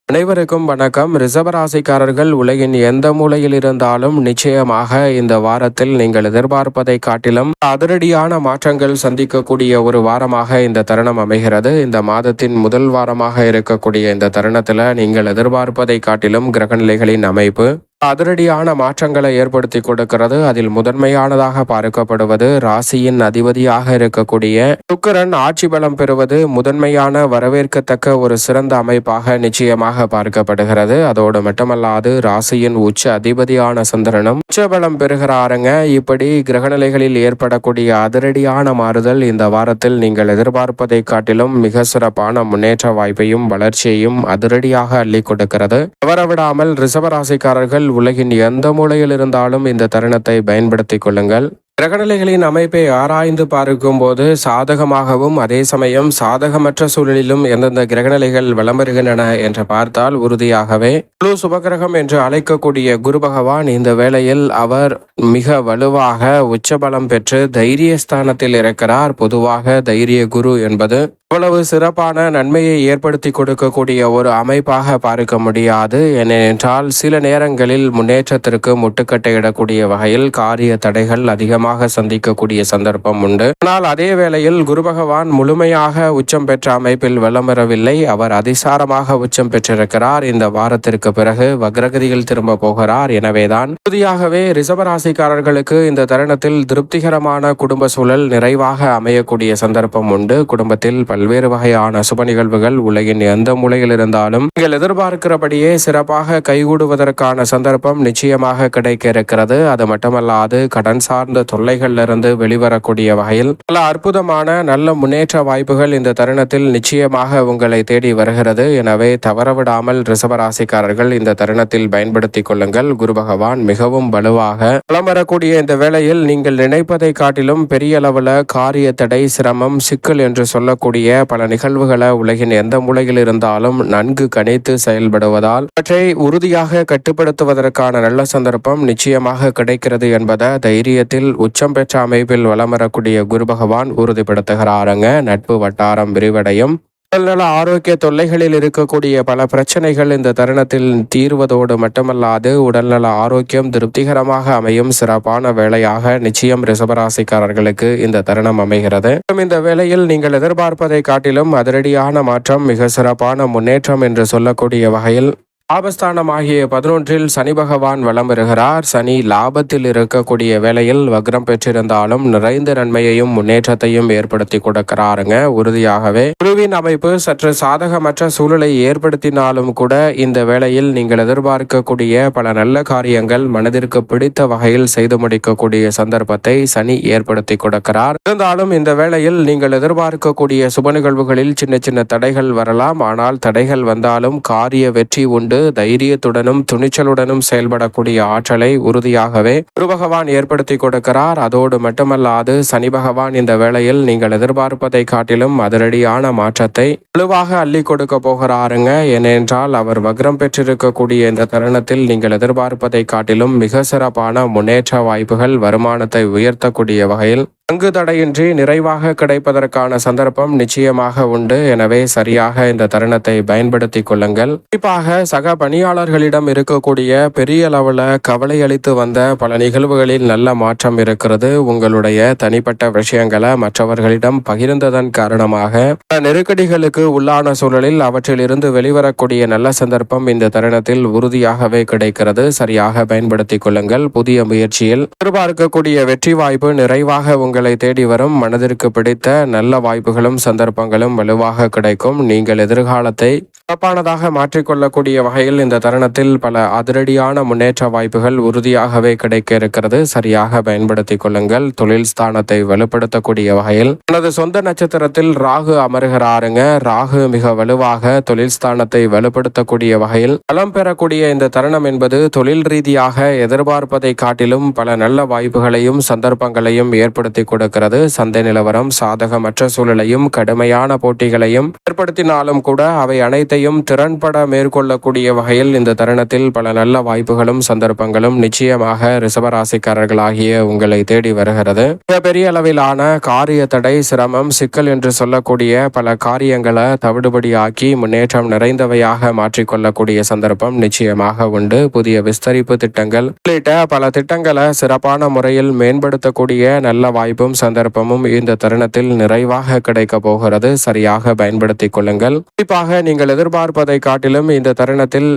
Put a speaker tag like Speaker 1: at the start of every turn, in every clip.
Speaker 1: அனைவருக்கும் வணக்கம். ரிஷபராசிக்காரர்கள் உலகின் எந்த மூலையில் இருந்தாலும் நிச்சயமாக இந்த வாரத்தில் நீங்கள் எதிர்பார்ப்பதை காட்டிலும் அதிரடியான மாற்றங்கள் சந்திக்கக்கூடிய ஒரு வாரமாக இந்த தருணம் அமைகிறது. இந்த மாதத்தின் முதல் வாரமாக இருக்கக்கூடிய இந்த தருணத்தில் நீங்கள் எதிர்பார்ப்பதை காட்டிலும் கிரகநிலைகளின் அமைப்பு அதிரடியான மாற்றங்களை ஏற்படுத்தி கொடுக்கிறது. அதில் முதன்மையானதாக பார்க்கப்படுவது ராசியின் அதிபதியாக இருக்கக்கூடிய சுக்கிரன் ஆட்சி பலம் பெறுவது முதன்மையான வரவேற்கத்தக்க ஒரு சிறந்த அமைப்பாக நிச்சயமாக பார்க்கப்படுகிறது. அதோடு மட்டுமல்லாது ராசியின் உச்ச அதிபதியான சந்திரனும் உச்சபலம் பெறுகிறாருங்க. இப்படி கிரகநிலைகளில் ஏற்படக்கூடிய அதிரடியான மாறுதல் இந்த வாரத்தில் நீங்கள் எதிர்பார்ப்பதை காட்டிலும் மிக சிறப்பான முன்னேற்ற வாய்ப்பையும் வளர்ச்சியையும் அதிரடியாக அள்ளி கொடுக்கிறது. தவறவிடாமல் ரிஷபராசிக்காரர்கள் உலகின் எந்த மூலையில் இருந்தாலும் இந்த தருணத்தை பயன்படுத்திக் கொள்ளுங்கள். கிரகநிலைகளின் அமைப்பை ஆராய்ந்து பார்க்கும் போது சாதகமாகவும் அதே சமயம் சாதகமற்ற சூழலிலும் எந்தெந்த கிரகநிலைகள் வலம் வருகின்றன என்று பார்த்தால் உறுதியாகவே குரு சுபகிரகம் என்று அழைக்கக்கூடிய குரு பகவான் இந்த வேளையில் அவர் மிக வலுவாக உச்சபலம் பெற்று தைரியஸ்தானத்தில் இருக்கிறார். பொதுவாக தைரிய குரு என்பது அவ்வளவு சிறப்பான நன்மையை ஏற்படுத்தி கொடுக்கக்கூடிய ஒரு அமைப்பாக பார்க்க முடியாது. ஏனென்றால் சில நேரங்களில் முன்னேற்றத்திற்கு முட்டுக்கட்டை இடக்கூடிய வகையில் காரிய தடைகள் அதிகமாக சந்திக்கக்கூடிய சந்தர்ப்பம் உண்டு. ஆனால் அதே வேளையில் குரு பகவான் முழுமையாக உச்சம் பெற்ற அமைப்பில் வலம் வரவில்லை. அவர் அதிசாரமாக உச்சம் பெற்றிருக்கிறார். இந்த வாரத்திற்கு பிறகு வக்ரகதியில் திரும்ப போகிறார். எனவேதான் உறுதியாகவே ரிஷபராசிக்காரர்களுக்கு இந்த தருணத்தில் திருப்திகரமான குடும்ப சூழல் நிறைவாக அமையக்கூடிய சந்தர்ப்பம் உண்டு. குடும்பத்தில் பல்வேறு வகையான சுப நிகழ்வுகள் உலகின் எந்த மூலையில் இருந்தாலும் நீங்கள் எதிர்பார்க்கிறபடியே சிறப்பாக கைகூடுவதற்கான சந்தர்ப்பம் நிச்சயமாக கிடைக்க இருக்கிறது. அது மட்டுமல்லாது கடன் சார்ந்த தொல்லைகளிலிருந்து வெளிவரக்கூடிய வகையில் பல அற்புதமான நல்ல முன்னேற்ற வாய்ப்புகள் இந்த தருணத்தில் நிச்சயமாக உங்களை தேடி வருகிறது. எனவே தவறவிடாமல் ரிஷபராசிக்காரர்கள் இந்த தருணத்தில் பயன்படுத்திக் கொள்ளுங்கள். குரு பகவான் மிகவும் வலுவாக வலம் வரக்கூடிய இந்த வேளையில் நீங்கள் நினைப்பதை காட்டிலும் பெரிய அளவில் காரிய தடை சிரமம் சிக்கல் என்று சொல்லக்கூடிய பல நிகழ்வுகளை உலகின் எந்த மூலையில் இருந்தாலும் நன்கு கணித்து செயல்படுவதால் அவற்றை உறுதியாக கட்டுப்படுத்துவதற்கான நல்ல சந்தர்ப்பம் நிச்சயமாக கிடைக்கிறது என்பதை தைரியத்தில் உச்சம் பெற்ற அமைப்பில் வலம் வரக்கூடிய குரு பகவான் உறுதிப்படுத்துகிறாருங்க. நட்பு வட்டாரம் விரிவடையும். உடல்நல ஆரோக்கிய தொல்லைகளில் இருக்கக்கூடிய பல பிரச்சனைகள் இந்த தருணத்தில் தீர்வதோடு மட்டுமல்லாது உடல்நல ஆரோக்கியம் திருப்திகரமாக அமையும் சிறப்பான வேளையாக நிச்சயம் ரிஷபராசிக்காரர்களுக்கு இந்த தருணம் அமைகிறது. இந்த வேளையில் நீங்கள் எதிர்பார்ப்பதை காட்டிலும் அதிரடியான மாற்றம் மிக சிறப்பான முன்னேற்றம் என்று சொல்லக்கூடிய வகையில் லாபஸ்தானமாகிய 11 சனி பகவான் வலம் வருகிறார். சனி லாபத்தில் இருக்கக்கூடிய வேளையில் வக்ரம் பெற்றிருந்தாலும் நிறைந்த நன்மையையும் முன்னேற்றத்தையும் ஏற்படுத்தி கொடுக்கிறாருங்க. உறுதியாகவே குருவின் அமைப்பு சற்று சாதகமற்ற சூழலை ஏற்படுத்தினாலும் கூட இந்த வேளையில் நீங்கள் எதிர்பார்க்கக்கூடிய பல நல்ல காரியங்கள் மனதிற்கு பிடித்த வகையில் செய்து முடிக்கக்கூடிய சந்தர்ப்பத்தை சனி ஏற்படுத்தி கொடுக்கிறார். இருந்தாலும் இந்த வேளையில் நீங்கள் எதிர்பார்க்கக்கூடிய சுப நிகழ்வுகளில் சின்ன சின்ன தடைகள் வரலாம். ஆனால் தடைகள் வந்தாலும் காரிய வெற்றி உண்டு. தைரியத்துடனும் துணிச்சலுடனும் செயல்படக்கூடிய ஆற்றலை உறுதியாகவே குரு பகவான் ஏற்படுத்தி கொடுக்கிறார். அதோடு மட்டுமல்லாது சனி பகவான் இந்த வேளையில் நீங்கள் எதிர்பார்ப்பதை காட்டிலும் அதிரடியான மாற்றத்தை வலுவாக அள்ளி கொடுக்க போகிறாருங்க. ஏனென்றால் அவர் வக்ரம் பெற்றிருக்கக்கூடிய இந்த தருணத்தில் நீங்கள் எதிர்பார்ப்பதை காட்டிலும் மிக சிறப்பான முன்னேற்ற வாய்ப்புகள் வருமானத்தை உயர்த்தக்கூடிய வகையில் பங்கு தடையின்றி நிறைவாக கிடைப்பதற்கான சந்தர்ப்பம் நிச்சயமாக உண்டு. எனவே சரியாக இந்த தருணத்தை பயன்படுத்திக் கொள்ளுங்கள். குறிப்பாக சக பணியாளர்களிடம் இருக்கக்கூடிய பெரிய அளவில் கவலை அளித்து வந்த பல நிகழ்வுகளில் நல்ல மாற்றம் இருக்கிறது. உங்களுடைய தனிப்பட்ட விஷயங்களை மற்றவர்களிடம் பகிர்ந்ததன் காரணமாக பல நெருக்கடிகளுக்கு உள்ளான சூழலில் அவற்றில் இருந்து வெளிவரக்கூடிய நல்ல சந்தர்ப்பம் இந்த தருணத்தில் உறுதியாகவே கிடைக்கிறது. சரியாக பயன்படுத்திக் கொள்ளுங்கள். புதிய முயற்சியில் எதிர்பார்க்கக்கூடிய வெற்றி வாய்ப்பு நிறைவாக உங்களை தேடி வரும். மனதிற்கு பிடித்த நல்ல வாய்ப்புகளும் சந்தர்ப்பங்களும் வலுவாக கிடைக்கும். நீங்கள் எதிர்காலத்தை சிறப்பானதாக மாற்றிக்கொள்ளக்கூடிய வகையில் இந்த தருணத்தில் பல அதிரடியான முன்னேற்ற வாய்ப்புகள் உறுதியாகவே கிடைக்க இருக்கிறது. சரியாக பயன்படுத்திக் கொள்ளுங்கள். தொழில் ஸ்தானத்தை வலுப்படுத்தக்கூடிய வகையில் தனது சொந்த நட்சத்திரத்தில் ராகு அமர்கிறாருங்க. ராகு மிக வலுவாக தொழில் ஸ்தானத்தை வலுப்படுத்தக்கூடிய வகையில் பலம் பெறக்கூடிய இந்த தருணம் என்பது தொழில் ரீதியாக எதிர்பார்ப்பதை காட்டிலும் பல நல்ல வாய்ப்புகளையும் சந்தர்ப்பங்களையும் ஏற்படுத்தி கொடுக்கிறது. சந்தை நிலவரம் சாதகமற்ற சூழலையும் கடுமையான போட்டிகளையும் ஏற்படுத்தினாலும் கூட அவை அனைத்தையும் திறன்பட மேற்கொள்ளக்கூடிய வகையில் இந்த தருணத்தில் பல நல்ல வாய்ப்புகளும் சந்தர்ப்பங்களும் நிச்சயமாக ரிஷபராசிக்காரர்களாகிய உங்களை தேடி வருகிறது. மிகப்பெரிய அளவிலான காரிய தடை, சிரமம், சிக்கல் என்று சொல்லக்கூடிய பல காரியங்களை தவிடுபடியாக்கி முன்னேற்றம் நிறைந்தவையாக மாற்றிக்கொள்ளக்கூடிய சந்தர்ப்பம் நிச்சயமாக உண்டு. புதிய விஸ்தரிப்பு திட்டங்கள் உள்ளிட்ட பல திட்டங்களை சிறப்பான முறையில் மேம்படுத்தக்கூடிய நல்ல வாய்ப்பும் சந்தர்ப்பமும் இந்த தருணத்தில் நிறைவாக கிடைக்க போகிறது. சரியாக பயன்படுத்திக் கொள்ளுங்கள். குறிப்பாக நீங்கள் எதிர்பார்ப்பதை காட்டிலும் இந்த தருணத்தில்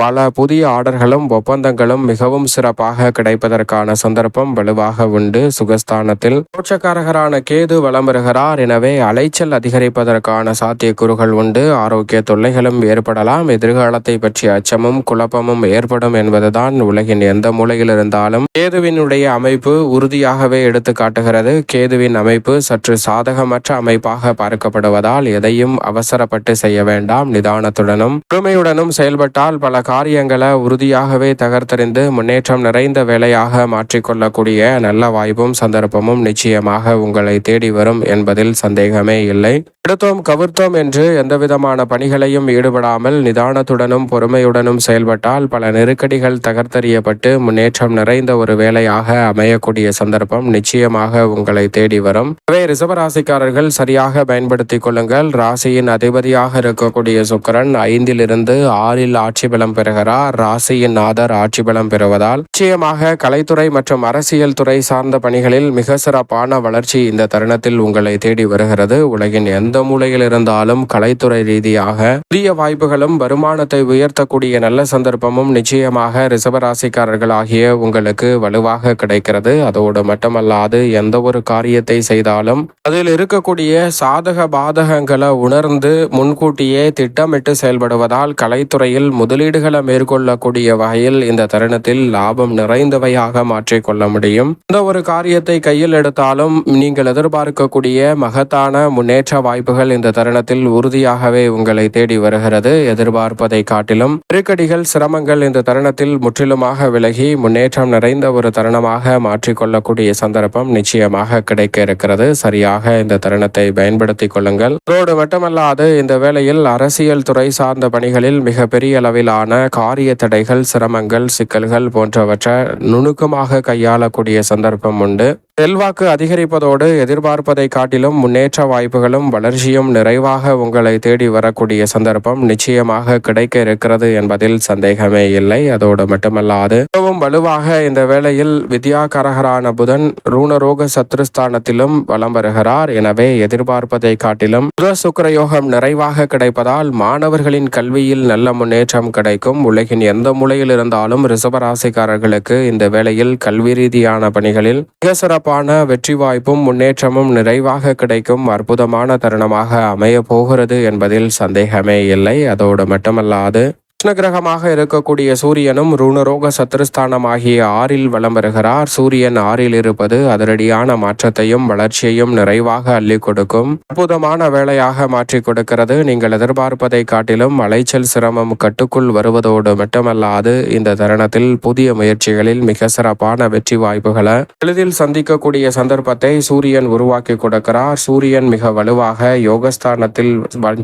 Speaker 1: பல புதிய ஆர்டர்களும் ஒப்பந்தங்களும் மிகவும் சிறப்பாக கிடைப்பதற்கான சந்தர்ப்பம் வலுவாக உண்டு. சுகஸ்தானத்தில் மோட்சக்காரகரான கேது வலம் வருகிறார். எனவே அலைச்சல் அதிகரிப்பதற்கான சாத்தியக்கூறுகள் உண்டு. ஆரோக்கிய தொல்லைகளும் ஏற்படலாம். எதிர்காலத்தை பற்றிய அச்சமும் குழப்பமும் ஏற்படும் என்பதுதான் உலகின் எந்த மூலையில் இருந்தாலும் கேதுவினுடைய அமைப்பு உறுதியாகவே எடுத்து காட்டுகிறது. கேதுவின் அமைப்பு சற்று சாதகமற்ற அமைப்பாக பார்க்கப்படுவதால் எதையும் அவசரப்பட்டு செய்ய வேண்டாம். நிதானத்துடனும் பொறுமையுடனும் செயல்பட்டால் பல காரியங்களை உறுதியாகவே தகர்த்தறிந்து முன்னேற்றம் நிறைந்த வேலையாக மாற்றிக்கொள்ளக்கூடிய நல்ல வாய்ப்பும் சந்தர்ப்பமும் நிச்சயமாக உங்களை தேடி வரும் என்பதில் சந்தேகமே இல்லை. எடுத்தோம் கவிர்த்தோம் என்று எந்தவிதமான பணிகளையும் ஈடுபடாமல் நிதானத்துடனும் பொறுமையுடனும் செயல்பட்டால் பல நெருக்கடிகள் தகர்த்தறியப்பட்டு முன்னேற்றம் நிறைந்த ஒரு வேலையாக அமையக்கூடிய சந்தர்ப்பம் நிச்சயமாக உங்களை தேடி வரும். எனவே ரிஷபராசிக்காரர்கள் சரியாக பயன்படுத்திக் கொள்ளுங்கள். ராசியின் அதிபதியாக இருக்கக்கூடிய சுக்கிரன் 5லிருந்து 6ல் ஆட்சி பலம் பெறுகிறார். ராசியின் நாதர் ஆட்சி பலம் பெறுவதால் நிச்சயமாக கலைத்துறை மற்றும் அரசியல் துறை சார்ந்த பணிகளில் மிக சிறப்பான வளர்ச்சி இந்த தருணத்தில் உங்களை தேடி வருகிறது. உலகின் எந்த மூலையில் இருந்தாலும் கலைத்துறை ரீதியாக புதிய வாய்ப்புகளும் வருமானத்தை உயர்த்தக்கூடிய நல்ல சந்தர்ப்பமும் நிச்சயமாக ரிஷபராசிக்காரர்கள் ஆகிய உங்களுக்கு வலுவாக கிடைக்கிறது. அதோடு மட்டுமல்லாது எந்த ஒரு காரியத்தை செய்தாலும் அதில் இருக்கக்கூடிய சாதக பாதகங்களை உணர்ந்து முன்கூட்டியே திட்டமிட்டு செயல்படுவதால் கலைத்துறையில் முதலீடுகளை மேற்கொள்ளக்கூடிய வகையில் இந்த தருணத்தில் லாபம் நிறைந்தவையாக மாற்றிக்கொள்ள முடியும். எந்த ஒரு காரியத்தை கையில் எடுத்தாலும் நீங்கள் எதிர்பார்க்கக்கூடிய மகத்தான முன்னேற்ற வாய்ப்புகள் இந்த தருணத்தில் உறுதியாகவே உங்களை தேடி வருகிறது. எதிர்பார்ப்பதை காட்டிலும் நெருக்கடிகள், சிரமங்கள் இந்த தருணத்தில் முற்றிலுமாக விலகி முன்னேற்றம் நிறைந்த ஒரு தருணமாக மாற்றிக்கொள்ளக்கூடிய சந்தர்ப்பம் நிச்சயமாக கிடைக்க இருக்கிறது. சரியாக இந்த தருணத்தை பயன்படுத்திக் கொள்ளுங்கள். அதோடு மட்டுமல்லாது இந்த வேளையில் அரசியல் துறை சார்ந்த பணிகளில் மிக பெரிய அளவிலான காரிய தடைகள், சிரமங்கள், சிக்கல்கள் போன்றவற்றை நுணுக்கமாக கையாளக்கூடிய சந்தர்ப்பம் உண்டு. செல்வாக்கு அதிகரிப்பதோடு எதிர்பார்ப்பதை காட்டிலும் முன்னேற்ற வாய்ப்புகளும் வளர்ச்சியும் நிறைவாக உங்களை தேடி வரக்கூடிய சந்தர்ப்பம் நிச்சயமாக கிடைக்க இருக்கிறது என்பதில் சந்தேகமே இல்லை. அதோடு மட்டுமல்லாது மிகவும் வலுவாக இந்த வேளையில் வித்யாகரகரான புதன் ரூணரோக சத்ருஸ்தானத்திலும் வலம் வருகிறார். எனவே எதிர்பார்ப்பதை காட்டிலும் புத சுக்கிர யோகம் நிறைவாக கிடைப்பதால் மாணவர்களின் கல்வியில் நல்ல முன்னேற்றம் கிடைக்கும். உலகின் எந்த மூலையில் இருந்தாலும் ரிஷபராசிக்காரர்களுக்கு இந்த வேளையில் கல்வி ரீதியான பணிகளில் மிக சிறப்பான வெற்றி வாய்ப்பும் முன்னேற்றமும் நிறைவாக கிடைக்கும் அற்புதமான தருணமாக அமைய போகிறது என்பதில் சந்தேகமே இல்லை. அதோடு மட்டுமல்லாது கிரகமாக இருக்கக்கூடிய சூரியனும் ரூணரோக சத்ருஸ்தானம் ஆகிய 6ல் வலம் வருகிறார். சூரியன் 6ல் இருப்பது அதிரடியான மாற்றத்தையும் வளர்ச்சியையும் நிறைவாக அள்ளி கொடுக்கும் அற்புதமான வேலையாக மாற்றி கொடுக்கிறது. நீங்கள் எதிர்பார்ப்பதை காட்டிலும் அலைச்சல், சிரமம் கட்டுக்குள் வருவதோடு மட்டுமல்லாது இந்த தருணத்தில் புதிய முயற்சிகளில் மிக சிறப்பான வெற்றி வாய்ப்புகளை எளிதில் சந்திக்கக்கூடிய சந்தர்ப்பத்தை சூரியன் உருவாக்கி கொடுக்கிறார். சூரியன் மிக வலுவாக யோகஸ்தானத்தில்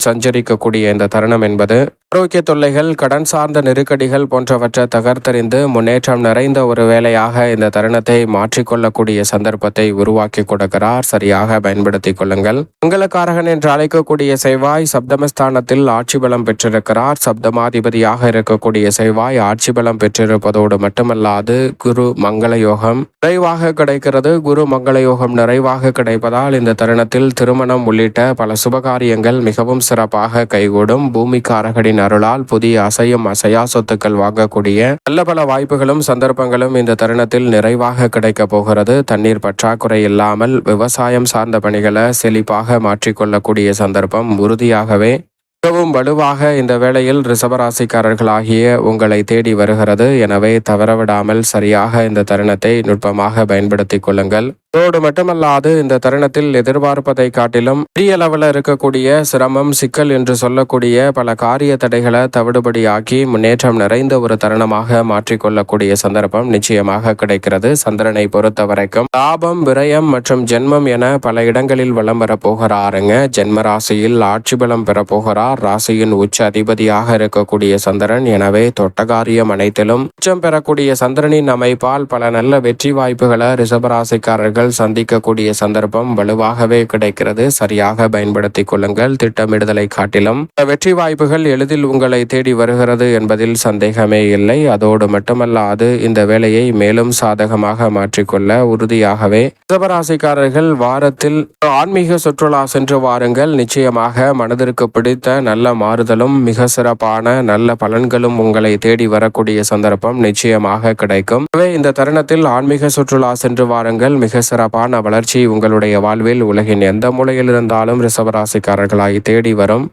Speaker 1: சஞ்சரிக்கக்கூடிய இந்த தருணம் என்பது ஆரோக்கிய தொல்லைகள், கடன் சார்ந்த நெருக்கடிகள் போன்றவற்றை தகர்த்தறிந்து முன்னேற்றம் நிறைந்த ஒரு வேலையாக இந்த தருணத்தை மாற்றிக்கொள்ளக்கூடிய சந்தர்ப்பத்தை உருவாக்கி கொடுக்கிறார். சரியாக பயன்படுத்திக் கொள்ளுங்கள். மங்களகாரகன் என்று அழைக்கக்கூடிய செவ்வாய் சப்தமஸ்தானத்தில் ஆட்சி பலம் பெற்றிருக்கிறார். சப்தமாதிபதியாக இருக்கக்கூடிய செவ்வாய் ஆட்சி பலம் பெற்றிருப்பதோடு மட்டுமல்லாது குரு மங்கள யோகம் நிறைவாக கிடைக்கிறது. குரு மங்கள யோகம் நிறைவாக கிடைப்பதால் இந்த தருணத்தில் திருமணம் உள்ளிட்ட பல சுபகாரியங்கள் மிகவும் சிறப்பாக கைகூடும். பூமிக்காரகனின் அருளால் புதிய அசையும் அசையா சொத்துக்கள் வாங்கக்கூடிய நல்ல பல வாய்ப்புகளும் சந்தர்ப்பங்களும் இந்த தருணத்தில் நிறைவாக கிடைக்க போகிறது. தண்ணீர் பற்றாக்குறை இல்லாமல் விவசாயம் சார்ந்த பணிகளை செழிப்பாக மாற்றிக்கொள்ளக்கூடிய சந்தர்ப்பம் உறுதியாகவே மிகவும் வலுவாக இந்த வேளையில் ரிஷபராசிக்காரர்களாகிய உங்களை தேடி வருகிறது. எனவே தவறவிடாமல் சரியாக இந்த தருணத்தை நுட்பமாக பயன்படுத்திக் கொள்ளுங்கள். அதோடு மட்டுமல்லாது இந்த தருணத்தில் எதிர்பார்ப்பதை காட்டிலும் பெரிய அளவில் இருக்கக்கூடிய சிரமம், சிக்கல் என்று சொல்லக்கூடிய பல காரிய தடைகளை தவிடுபடியாக்கி முன்னேற்றம் நிறைந்த ஒரு தருணமாக மாற்றிக்கொள்ளக்கூடிய சந்தர்ப்பம் நிச்சயமாக கிடைக்கிறது. சந்திரனை பொறுத்த வரைக்கும் லாபம், விரயம் மற்றும் ஜென்மம் என பல இடங்களில் வலம் வர போகிறாருங்க. ஜென்ம ராசியில் ஆட்சி பலம் பெற போகிறார். ராசியின் உச்ச அதிபதியாக இருக்கக்கூடிய சந்திரன். எனவே தொட்டகாரியம் அனைத்திலும் உச்சம் பெறக்கூடிய சந்திரனின் அமைப்பால் பல நல்ல வெற்றி வாய்ப்புகளை ரிஷபராசிக்காரர்கள் சந்திக்கக்கூடிய சந்தர்ப்பம் வலுவாகவே கிடைக்கிறது. சரியாக பயன்படுத்திக் கொள்ளுங்கள். திட்டமிடுதலை காட்டிலும் வெற்றி வாய்ப்புகள் எளிதில் உங்களை தேடி வருகிறது என்பதில் சந்தேகமே இல்லை. அதோடு மட்டுமல்லாது இந்த வேலையை மேலும் சாதகமாக மாற்றிக்கொள்ள உறுதியாகவே ரிஷபராசிக்காரர்கள் வாரத்தில் ஆன்மீக சுற்றுலா சென்று வாருங்கள். நிச்சயமாக மனதிற்கு பிடித்த நல்ல மாறுதலும் மிக சிறப்பான நல்ல பலன்களும் உங்களை தேடி வரக்கூடிய சந்தர்ப்பம் நிச்சயமாக கிடைக்கும். எனவே இந்த தருணத்தில் ஆன்மீக சுற்றுலா சென்று வாருங்கள். மிக சிறப்பான வளர்ச்சி உங்களுடைய வாழ்வில் உலகின் எந்த மூலையில் இருந்தாலும் ரிஷபராசிக்காரர்களாய் தேடி வரும்.